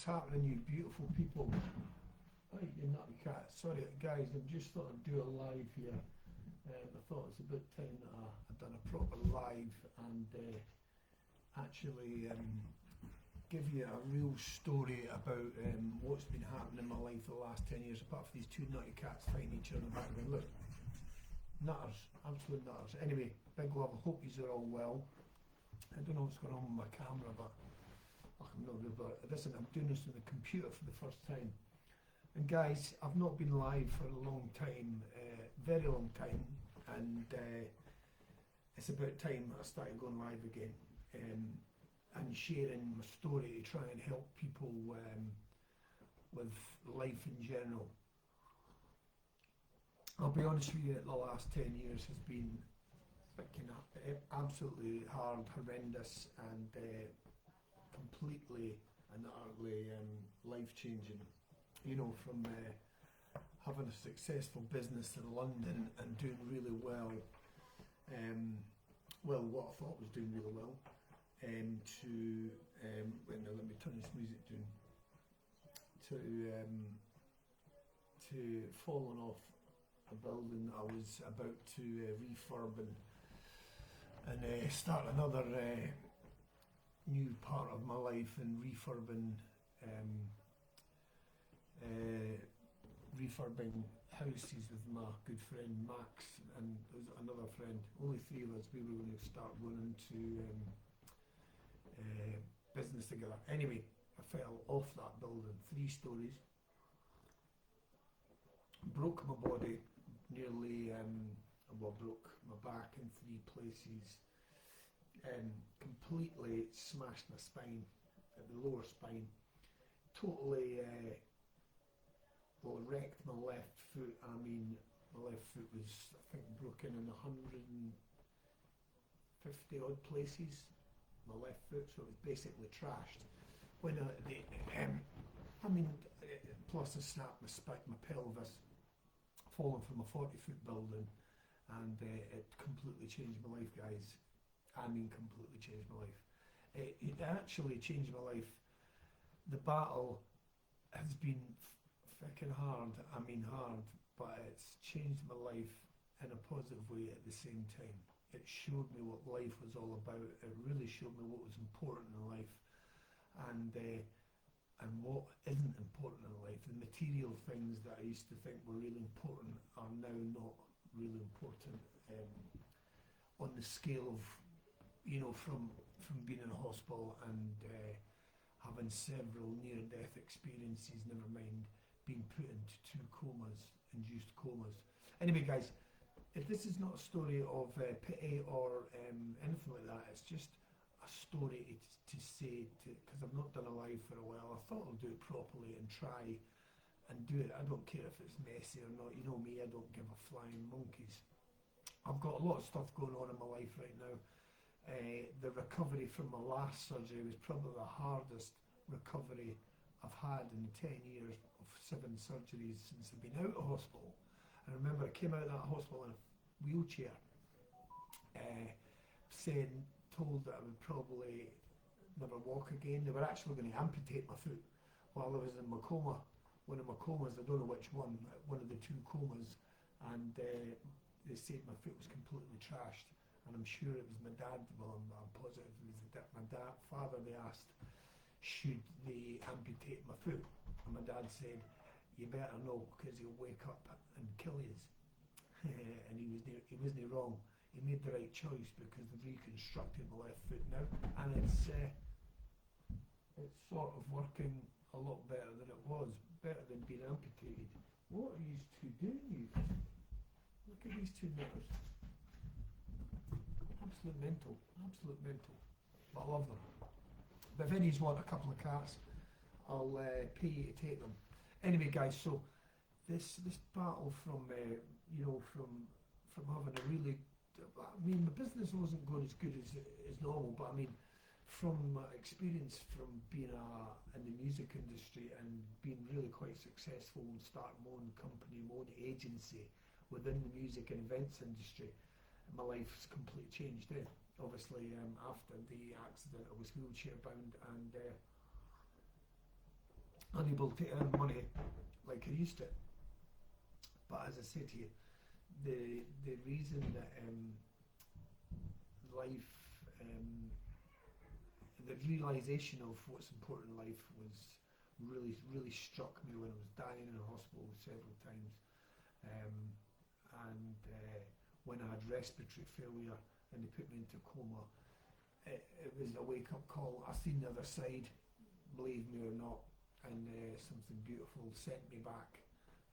What's happening, you beautiful people? Hey, you nutty cat. Sorry, guys, I just thought I'd do a live here. I thought it's about time that I'd done a proper live and actually give you a real story about what's been happening in my life for the last 10 years, apart from these two nutty cats fighting each other in the background. Look, nutters, absolute nutters. Anyway, big love, I hope you're all well. I don't know what's going on with my camera, but I'm not really about it. Listen, I'm doing this on the computer for the first time. And guys, I've not been live for a long time, very long time, and it's about time I started going live again and sharing my story to try and help people with life in general. I'll be honest with you, the last 10 years has been absolutely hard, horrendous, and completely and utterly life-changing. You know, from having a successful business in London and doing really well, what I thought was doing really well, wait now, let me turn this music down, to falling off a building I was about to refurb and start another new part of my life and refurbing houses with my good friend Max and another friend. Only three of us. We were going to start going into business together. Anyway, I fell off that building, 3 stories, broke my body, nearly broke my back in 3 places, completely smashed my spine, the lower spine, totally wrecked my left foot. I mean, my left foot was, I think, broken in 150 odd places, my left foot, so it was basically trashed. When plus I snapped my pelvis, falling from a 40-foot building, and it completely changed my life, guys. I mean, completely changed my life. It actually changed my life. The battle has been freaking hard, but it's changed my life in a positive way at the same time. It showed me what life was all about. It really showed me what was important in life and what isn't important in life. The material things that I used to think were really important are now not really important on the scale of, you know, from being in a hospital and having several near-death experiences, never mind being put into 2 comas, induced comas. Anyway, guys, if this is not a story of pity or anything like that, it's just a story to say, because I've not done a live for a while. I thought I'll do it properly and try and do it. I don't care if it's messy or not. You know me, I don't give a flying monkeys. I've got a lot of stuff going on in my life right now. The recovery from my last surgery was probably the hardest recovery I've had in 10 years of 7 surgeries since I've been out of hospital. I remember I came out of that hospital in a wheelchair, told that I would probably never walk again. They were actually going to amputate my foot while I was in my coma. One of my comas, I don't know which one of the 2 comas, and they said my foot was completely trashed. And I'm sure it was my dad, well, I'm positive it was my father. They asked, should they amputate my foot? And my dad said, you better know, because he'll wake up and kill you. And he wasn't wrong. He made the right choice, because they've reconstructed my left foot now, and it's sort of working a lot better than it was, better than being amputated. What are you 2 doing, you? Look at these 2 niggers. Absolute mental. But I love them. But if any of you want a couple of cats, I'll pay you to take them. Anyway, guys, so this battle from having a really, my business wasn't going as good as normal, but from my experience from being in the music industry and being really quite successful and starting my own company, my own agency within the music and events industry, my life's completely changed. Obviously, after the accident, I was wheelchair bound, and unable to earn money like I used to. But as I said to you, the reason that life, the realisation of what's important in life really struck me when I was dying in a hospital several times, and when I had respiratory failure and they put me into coma. It was a wake-up call. I seen the other side, believe me or not, and something beautiful sent me back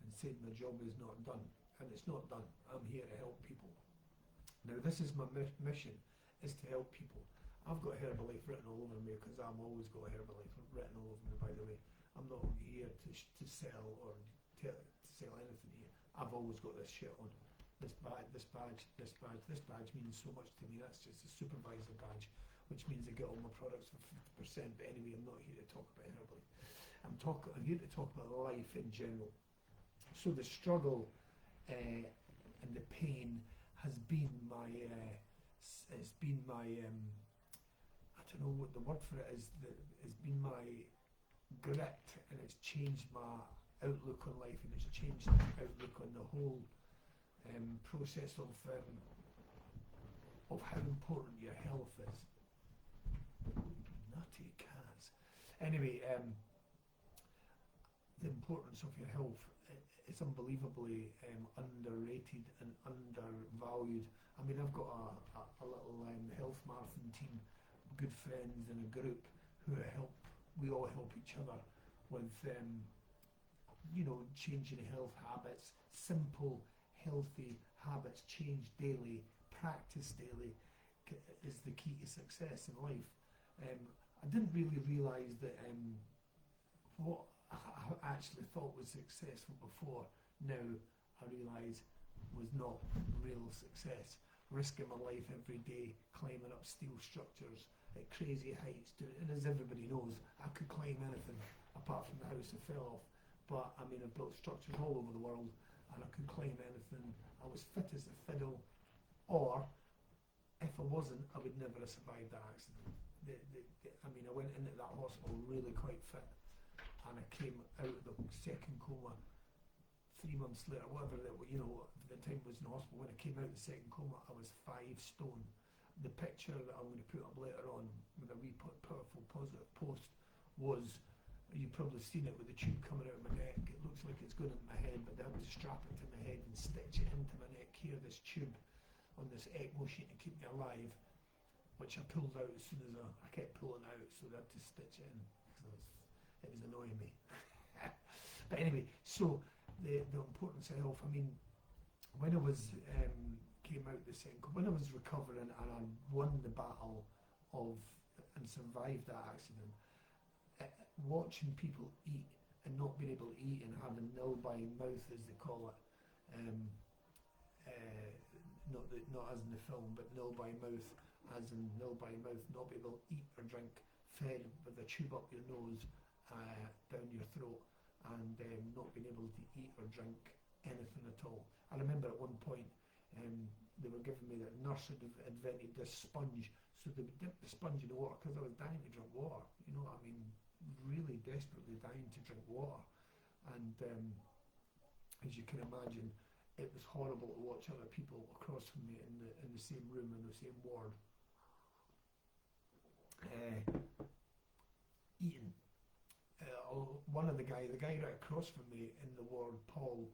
and said my job is not done, and it's not done. I'm here to help people. Now this is my mission, is to help people. I've got Herbalife written all over me because I've always got Herbalife written all over me, by the way. I'm not here to sell or to sell anything here. I've always got this shit on. This badge means so much to me. That's just a supervisor badge, which means I get all my products for 50%. But anyway, I'm not here to talk about Herbalife. I'm here to talk about life in general. So the struggle and the pain has been my, it's been my, I don't know what the word for it is. It's been my grit, and it's changed my outlook on life, and it's changed the outlook on the whole process of how important your health is. Nutty cats. Anyway, the importance of your health is unbelievably underrated and undervalued. I mean, I've got a little health marathon team, good friends in a group who we all help each other with changing health habits, simple healthy habits, change daily, practice daily is the key to success in life. I didn't really realise that what I actually thought was successful before, now I realise was not real success. Risking my life every day, climbing up steel structures at crazy heights, and as everybody knows, I could climb anything apart from the house I fell off. But I mean, I've built structures all over the world, and I could climb anything. I was fit as a fiddle, or if I wasn't, I would never have survived that accident. I mean, I went into that hospital really quite fit, and I came out of the second coma 3 months later, whatever that, the time I was in the hospital. When I came out of the second coma, I was 5 stone. The picture that I'm going to put up later on with a wee powerful positive post was, you've probably seen it with the tube coming out of my neck. It looks like it's going into my head, but they had to strap it to my head and stitch it into my neck here, this tube on this ECMO sheet to keep me alive, which I pulled out as soon as I kept pulling out, so they had to stitch it in. It was annoying me. But anyway, so the importance of health. I mean, when I was came out the second, when I was recovering and I won the battle of and survived that accident, watching people eat and not being able to eat and having nil by mouth, as they call it, not as in the film, but nil by mouth, as in nil by mouth, not be able to eat or drink, fed with a tube up your nose, down your throat, and not being able to eat or drink anything at all. I remember at one point they were giving me, that nurse had invented this sponge, so they would dip the sponge in the water because I was dying to drink water. You know what I mean? Really desperately dying to drink water, and as you can imagine, it was horrible to watch other people across from me in the same room, in the same ward, eating. One of the guy right across from me in the ward, Paul,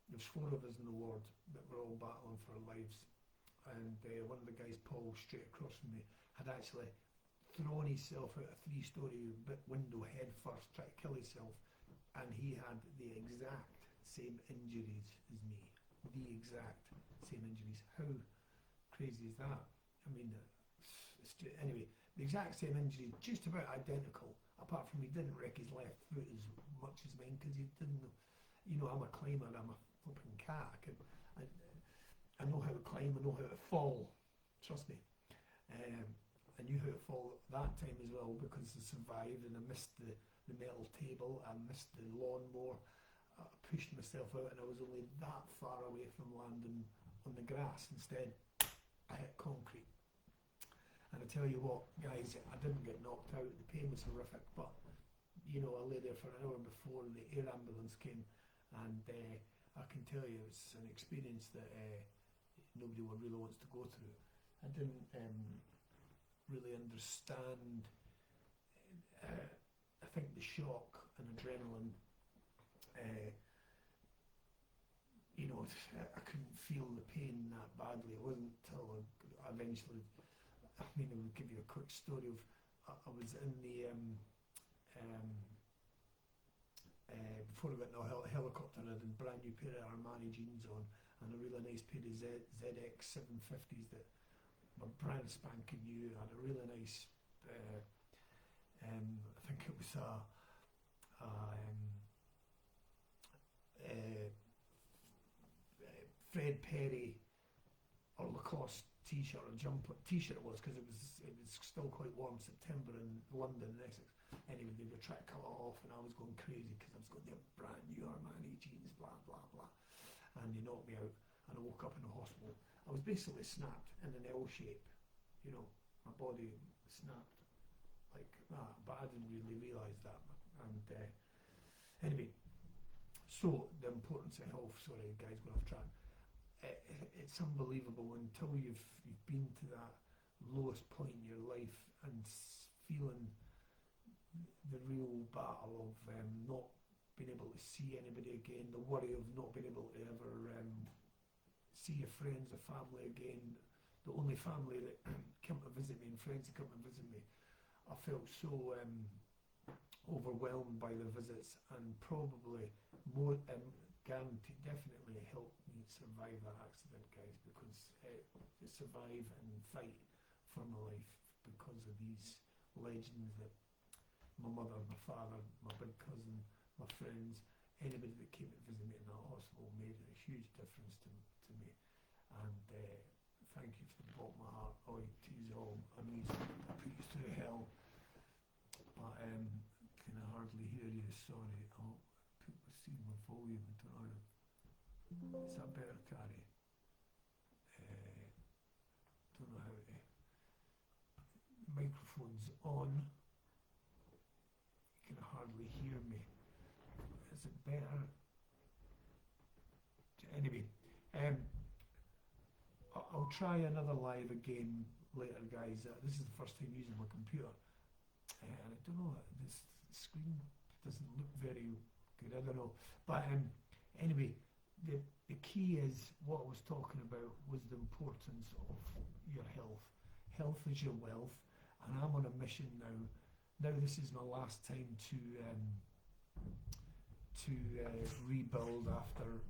there's 4 of us in the ward that were all battling for our lives, and one of the guys, Paul, straight across from me, had actually thrown himself out a 3-story window head first, tried to kill himself, and he had the exact same injuries as me. The exact same injuries. How crazy is that? I mean, anyway, the exact same injuries, just about identical, apart from he didn't wreck his left foot as much as mine, because he didn't, I'm a climber, I'm a flipping cat. I know how to climb, I know how to fall, trust me. I knew how to fall that time as well, because I survived and I missed the metal table, I missed the lawnmower, I pushed myself out, and I was only that far away from landing on the grass. Instead, I hit concrete. And I tell you what, guys, I didn't get knocked out, the pain was horrific, but you know, I lay there for an hour before the air ambulance came, and I can tell you it's an experience that nobody really wants to go through. I didn't really understand, I think the shock and adrenaline, you know, I couldn't feel the pain that badly. It wasn't until I eventually, I mean, I will give you a quick story of, I was in the, before I got in a helicopter, I had a brand new pair of Armani jeans on and a really nice pair of ZX 750s that were brand spanking new. I had a really nice, I think it was Fred Perry or Lacoste t-shirt or jumper t-shirt it was, because it was still quite warm, September in London and Essex. Anyway, they were trying to cut it off and I was going crazy because I was going, they're brand new Armani jeans, blah blah blah, and they knocked me out and I woke up in the hospital. I was basically snapped in an L shape, you know, my body snapped like that, but I didn't really realise that. And anyway, so the importance of health, sorry guys, going off track. It's unbelievable until you've been to that lowest point in your life and feeling the real battle of not being able to see anybody again, the worry of not being able to ever see your friends or family again, the only family that came to visit me and friends that come to visit me. I felt so overwhelmed by the visits, and probably more guaranteed, definitely helped me survive that accident, guys, because to survive and fight for my life because of these legends that my mother, my father, my big cousin, my friends, anybody that came to visit me in that hospital made a huge difference to me. And thank you from the bottom of my heart. Oh, tease all. I know I put you through hell, but can I hardly hear you? Sorry. Oh, people see my volume. I don't know. Is that better, Carrie? Don't know how to. Microphone's on. You can hardly hear me. Is it better? Anyway, I'll try another live again later, guys. This is the first time using my computer, and I don't know, this screen doesn't look very good. I don't know, but anyway, the key is what I was talking about was the importance of your health. Health is your wealth, and I'm on a mission now. Now this is my last time to rebuild after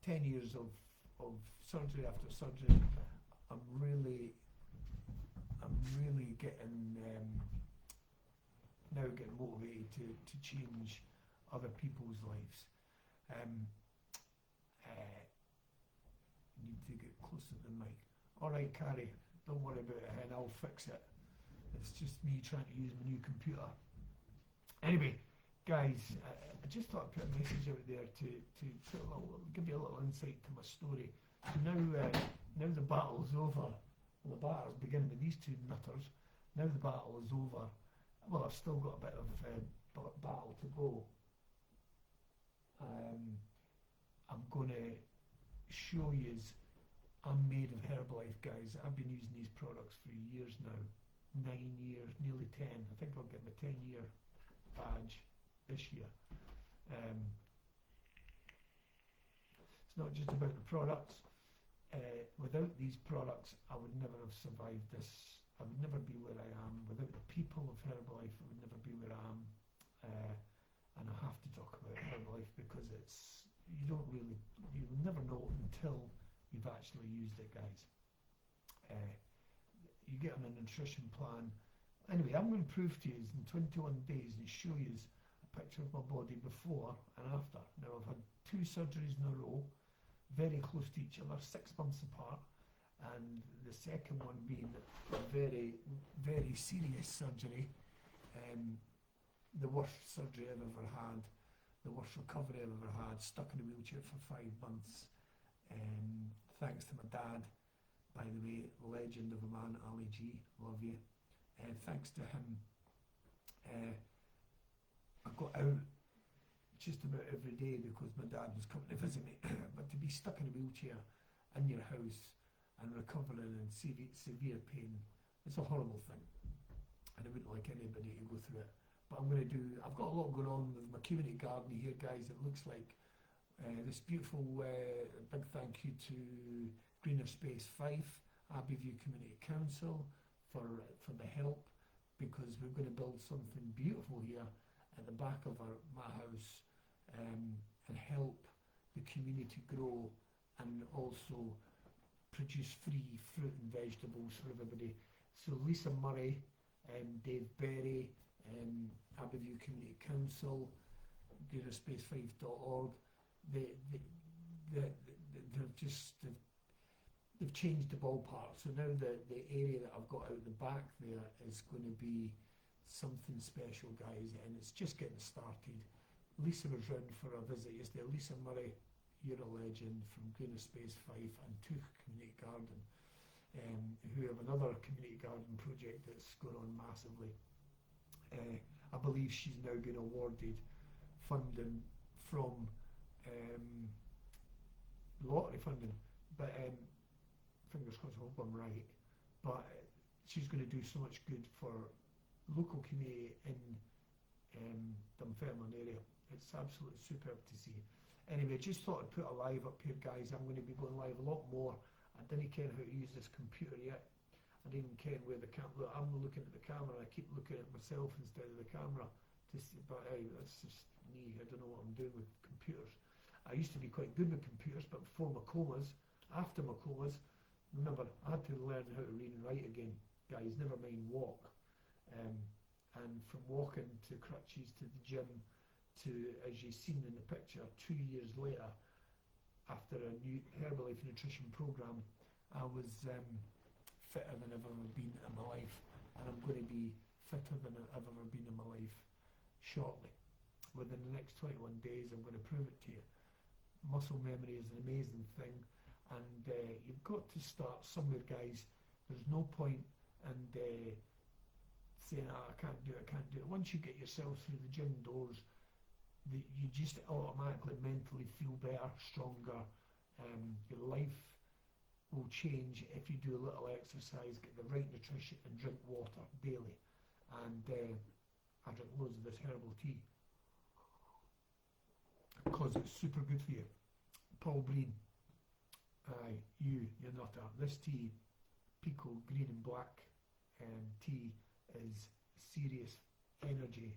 10 years of surgery after surgery. I'm really getting now getting motivated to change other people's lives. Need to get closer to the mic. Alright, Carrie, don't worry about it, and I'll fix it. It's just me trying to use my new computer. Anyway, guys, I just thought I'd put a message out there to put a little, give you a little insight to my story. Now the battle's over. Well, the battle's beginning with these two nutters. Now the battle is over. Well, I've still got a bit of battle to go. I'm going to show you I'm made of Herbalife, guys. I've been using these products for years now. 9 years, nearly 10. I think I'll get my 10-year badge this year. It's not just about the products. Without these products, I would never have survived this. I would never be where I am. Without the people of Herbalife, I would never be where I am. And I have to talk about Herbalife because you'll never know until you've actually used it, guys. You get on a nutrition plan. Anyway, I'm going to prove to you in 21 days and show you a picture of my body before and after. Now, I've had 2 surgeries in a row, very close to each other, 6 months apart, and the second one being a very, very serious surgery, the worst surgery I've ever had, the worst recovery I've ever had, stuck in a wheelchair for 5 months, thanks to my dad. by the way, legend of a man, Ali G, love you. Thanks to him, I got out just about every day because my dad was coming to visit me. But to be stuck in a wheelchair in your house and recovering in severe pain, it's a horrible thing. And I wouldn't like anybody to go through it. But I've got a lot going on with my community garden here, guys. It looks like this beautiful, big thank you to Greener Space Fife, Abbeyview Community Council for the help, because we're going to build something beautiful here at the back of my house, and help the community grow and also produce free fruit and vegetables for everybody. So Lisa Murray, Dave Berry, Abbeyview Community Council, greenerspace5.org, they've changed the ballpark. So now the area that I've got out the back there is going to be something special, guys, and it's just getting started. Lisa was round for a visit yesterday. Lisa Murray, you're a legend, from Greener Space 5 and Took Community Garden, who have another community garden project that's going on massively. I believe she's now been awarded funding from lottery funding, but fingers crossed, I hope I'm right. But she's going to do so much good for local community in Dunfermline area. It's absolutely superb to see. Anyway, just thought I'd put a live up here, guys. I'm going to be going live a lot more. I didn't care how to use this computer yet. I didn't care where the camera. I'm looking at the camera. I keep looking at myself instead of the camera. But hey, that's just me. I don't know what I'm doing with computers. I used to be quite good with computers, but before my comas, after my comas, remember, I had to learn how to read and write again, guys. Never mind walk. And from walking to crutches to the gym to, as you've seen in the picture, 2 years later, after a new Herbalife nutrition program, I was fitter than I've ever been in my life, and I'm going to be fitter than I've ever been in my life shortly. Within the next 21 days, I'm going to prove it to you. Muscle memory is an amazing thing, and you've got to start somewhere, guys. There's no point in saying, I can't do it. Once you get yourself through the gym doors, you just automatically mentally feel better, stronger. Your life will change if you do a little exercise, get the right nutrition, and drink water daily. And I drink loads of this herbal tea because it's super good for you. Paul Breen, you're not a. This tea, Pico Green and Black tea, is serious energy,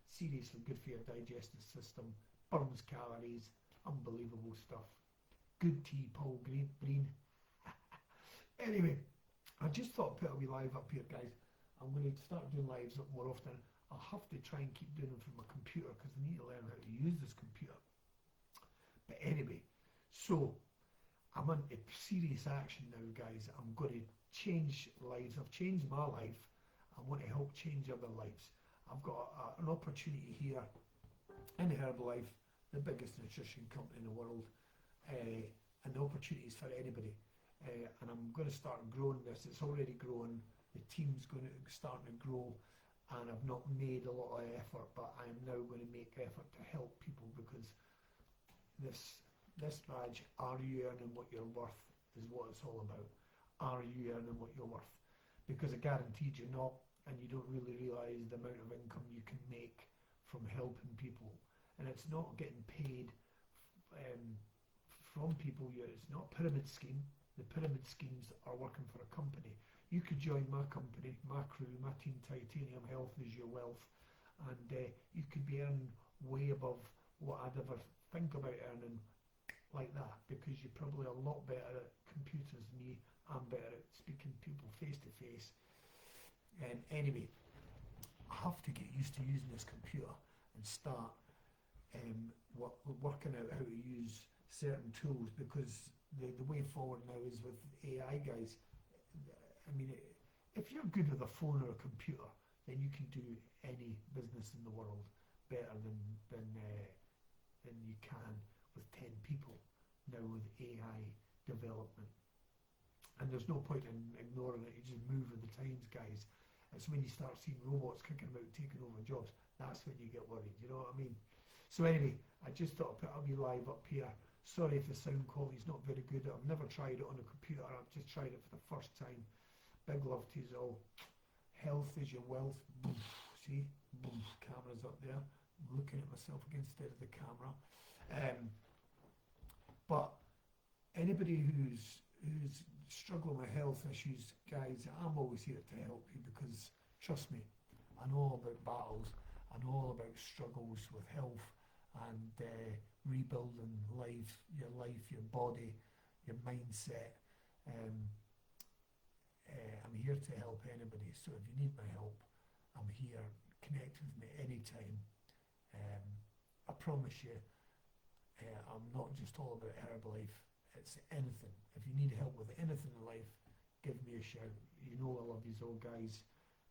seriously good for your digestive system, burns calories, unbelievable stuff. Good tea, Paul Breen. Anyway, I just thought I'd put a wee live up here, guys. I'm going to start doing lives up more often. I'll have to try and keep doing them from my computer because I need to learn how to use this computer. But anyway, so I'm into serious action now, guys. I'm going to change lives. I've changed my life. I want to help change other lives. I've got an opportunity here in Herbalife, the biggest nutrition company in the world, and the opportunities for anybody. And I'm going to start growing this. It's already growing. The team's going to start to grow, and I've not made a lot of effort, but I am now going to make effort to help people, because this badge, are you earning what you're worth, is what it's all about. Are you earning what you're worth? Because I guaranteed you're not, and you don't really realise the amount of income you can make from helping people. And it's not getting paid from people. It's not a pyramid scheme. The pyramid schemes are working for a company. You could join my company, my crew, my team, Titanium Health is your wealth, and you could be earning way above what I'd ever think about earning like that, because you're probably a lot better at computers than me. I'm better at speaking to people face to face. And anyway, I have to get used to using this computer and start working out how to use certain tools, because the way forward now is with AI, guys. I mean, if you're good with a phone or a computer, then you can do any business in the world better than you can with 10 people now with AI development. And there's no point in ignoring it. You just move with the times, guys. It's when you start seeing robots kicking about taking over jobs, that's when you get worried, you know what I mean? So anyway, I just thought I'd put a wee live up here. Sorry if the sound quality's not very good. I've never tried it on a computer. I've just tried it for the first time. Big love to you all. Health is your wealth. See? Camera's up there. I'm looking at myself instead of the camera. But anybody who's struggling with health issues, guys, I'm always here to help you, because trust me, I know all about battles, I know all about struggles with health and rebuilding life, your body, your mindset. I'm here to help anybody, so if you need my help, I'm here. Connect with me anytime. I promise you, I'm not just all about Herbalife. It's anything. If you need help with anything in life, give me a shout. You know I love you all, guys.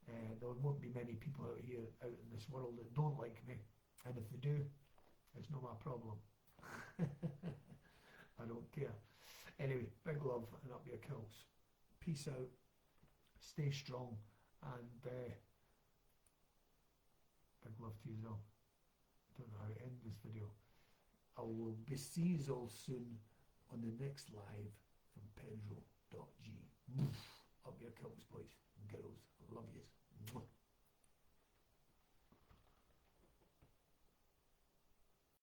There won't be many people out here, out in this world, that don't like me, and if they do, it's not my problem. I don't care. Anyway, big love and up your kilts. Peace out. Stay strong, and big love to you all. Don't know how to end this video. I will see you all soon on the next live from Pedro.